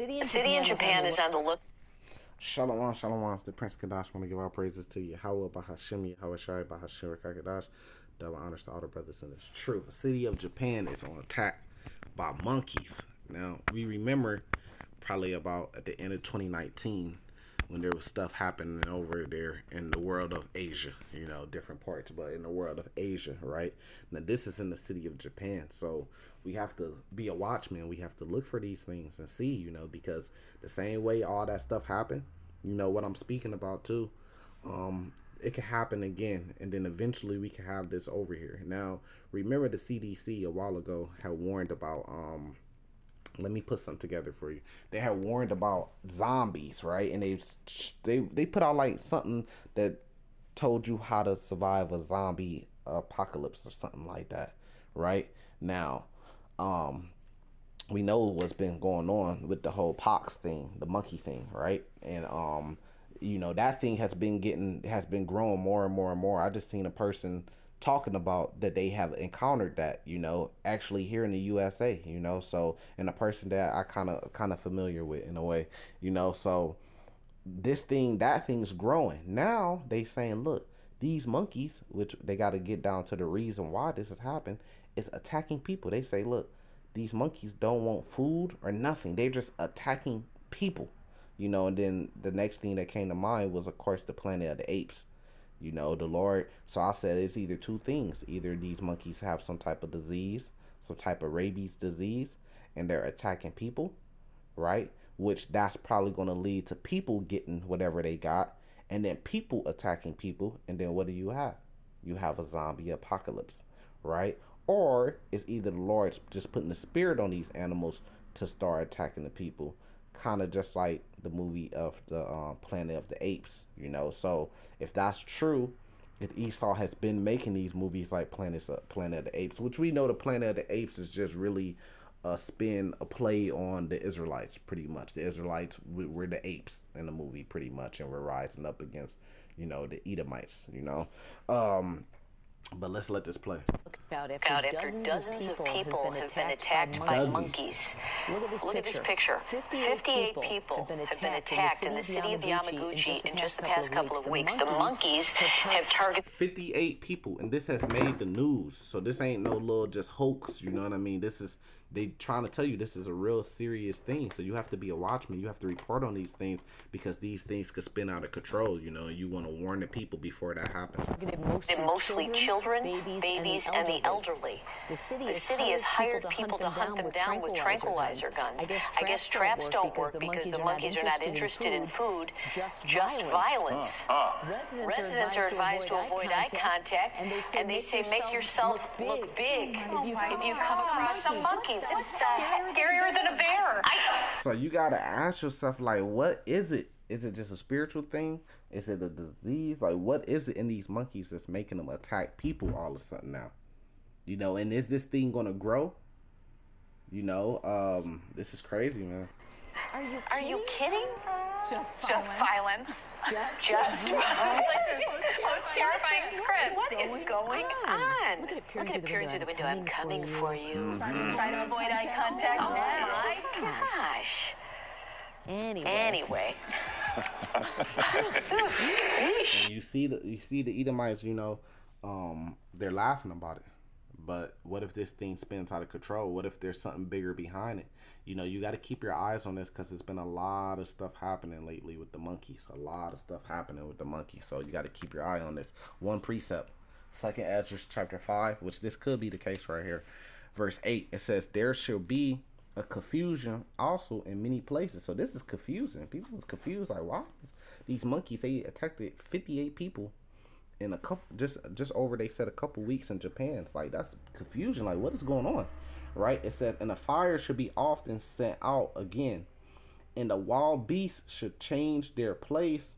city in Japan is on the look. Shalom, shalom. It's the Prince Kadash. Want to give our praises to Yahweh, Bahashim, Yahweh Shai, Bahashim, Kadash. Double honors to all the brothers in this truth. The city of Japan is on attack by monkeys. Now, we remember probably about at the end of 2019 when there was stuff happening over there in the world of Asia, you know, different parts, but in the world of Asia, right? Now, this is in the city of Japan, so we have to be a watchman. We have to look for these things and see, you know, because the same way all that stuff happened, you know what I'm speaking about too, it can happen again, and then eventually we can have this over here. Now, remember the CDC a while ago had warned about, let me put something together for you. They had warned about zombies, right? And they put out like something that told you how to survive a zombie apocalypse or something like that, right? Now, we know what's been going on with the whole pox thing, the monkey thing, right? And you know, that thing has been growing more and more and more. I just seen a person talking about that they have encountered that, you know, actually here in the USA, you know, so, and a person that I kind of familiar with in a way, you know, so that thing's growing. Now they saying, look, these monkeys, which they got to get down to the reason why this has happened, is attacking people. They say, look, these monkeys don't want food or nothing. They're just attacking people, you know. And then the next thing that came to mind was, of course, the Planet of the Apes. You know, the Lord. So I said it's either two things. Either these monkeys have some type of disease, some type of rabies disease, and they're attacking people, right? Which that's probably going to lead to people getting whatever they got, and then people attacking people. And then what do you have? You have a zombie apocalypse, right? Or it's either the Lord's just putting the spirit on these animals to start attacking the people. Kind of just like the movie of the Planet of the Apes, you know. So if that's true, if Esau has been making these movies like Planet of the Apes, which we know the Planet of the Apes is just really a play on the Israelites, pretty much. The Israelites, we're the apes in the movie, pretty much, and we're rising up against, you know, the Edomites, you know. But let's let this play. After dozens of people have been attacked by monkeys. Look at this picture. 58 people have been attacked in the city of Yamaguchi in just the past couple of weeks. The monkeys have targeted 58 people, and this has made the news. So this ain't no little just hoax, you know what I mean? This is, they trying to tell you this is a real serious thing. So you have to be a watchman. You have to report on these things because these things could spin out of control, you know. You want to warn the people before that happens. mostly children, babies, and the elderly. The city has hired people to hunt them down with tranquilizer guns. I guess traps don't work because the monkeys are not interested in food, just violence. Residents are advised to avoid eye contact, and they say make yourself look big if you come across a monkey. It's scarier than a bear. So you gotta ask yourself, like, what is it? Is it just a spiritual thing? Is it a disease? Like, what is it in these monkeys that's making them attack people all of a sudden now? You know, and is this thing gonna grow? You know, this is crazy, man. Are you kidding? Just violence. Just violence. Most terrifying script. What is going on? Look at it peering through the window. I'm coming for you. Try to avoid eye contact Oh now. my gosh. Anyway. And you see the Edomites, you know, they're laughing about it. But what if this thing spins out of control? What if there's something bigger behind it? You know, you got to keep your eyes on this because there's been a lot of stuff happening lately with the monkeys. A lot of stuff happening with the monkeys. So you got to keep your eye on this. One precept, 2nd Ezra chapter 5, which this could be the case right here. Verse 8, it says, there shall be a confusion also in many places. So this is confusing. People was confused, like, why these monkeys, they attacked 58 people in a couple, just over, they said, a couple weeks in Japan. It's like, that's confusion. Like, what is going on, right? It says, and the fire should be often sent out again, and the wild beasts should change their places,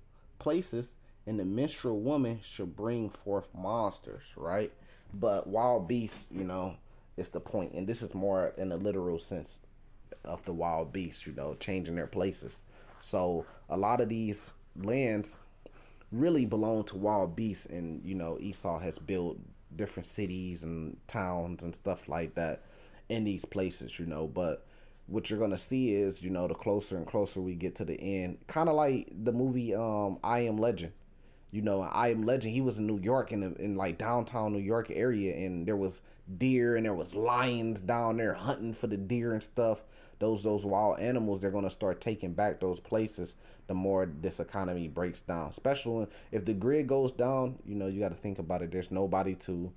and the minstrel woman should bring forth monsters, right? But wild beasts, you know, is the point, and this is more in the literal sense of the wild beasts, you know, changing their places. So a lot of these lands really belong to wild beasts, and you know, Esau has built different cities and towns and stuff like that in these places, you know. But what you're gonna see is, you know, the closer and closer we get to the end, kind of like the movie I Am Legend. You know, I Am Legend, he was in New York, in like downtown New York area, and there was deer and there was lions down there hunting for the deer and stuff. Those wild animals, they're gonna start taking back those places the more this economy breaks down. Especially if the grid goes down, you know, you got to think about it. There's nobody to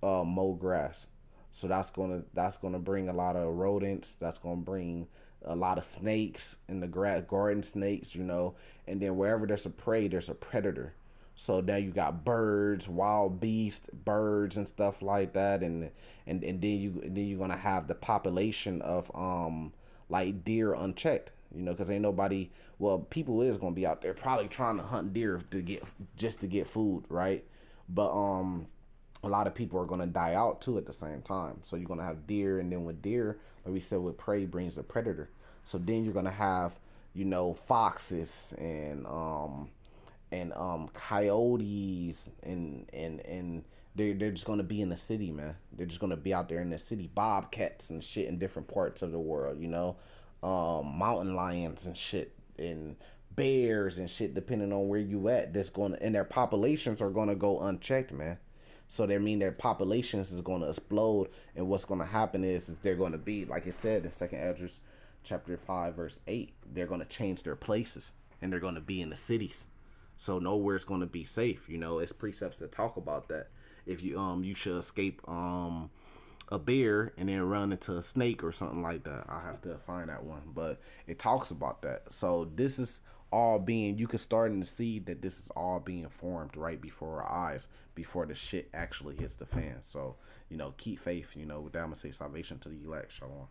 mow grass, so that's gonna bring a lot of rodents. That's gonna bring a lot of snakes in the grass, garden snakes, you know. And then wherever there's a prey, there's a predator. So now you got birds, wild beasts, birds and stuff like that, and then you're gonna have the population of like deer unchecked, you know, because ain't nobody. Well, people is gonna be out there probably trying to hunt deer to get food, right? But a lot of people are gonna die out too at the same time. So you're gonna have deer, and then with deer, like we said, with prey brings a predator. So then you're gonna have, you know, foxes and coyotes and they're just gonna be in the city, man. They're just gonna be out there in the city. Bobcats and shit in different parts of the world, you know, mountain lions and shit, and bears and shit, depending on where you at. That's gonna, and their populations are gonna go unchecked, man. So they mean their populations is gonna explode, and what's gonna happen is they're gonna be, like it said in Second Esdras chapter 5 verse 8, they're gonna change their places and they're gonna be in the cities. So nowhere's going to be safe. You know, it's precepts that talk about that. If you should escape a bear and then run into a snake or something like that. I'll have to find that one, but it talks about that. So this is all being, you can start to see that this is all being formed right before our eyes, before the shit actually hits the fan. So, you know, keep faith. You know, with that, I'm gonna say salvation to the elect. Shalom.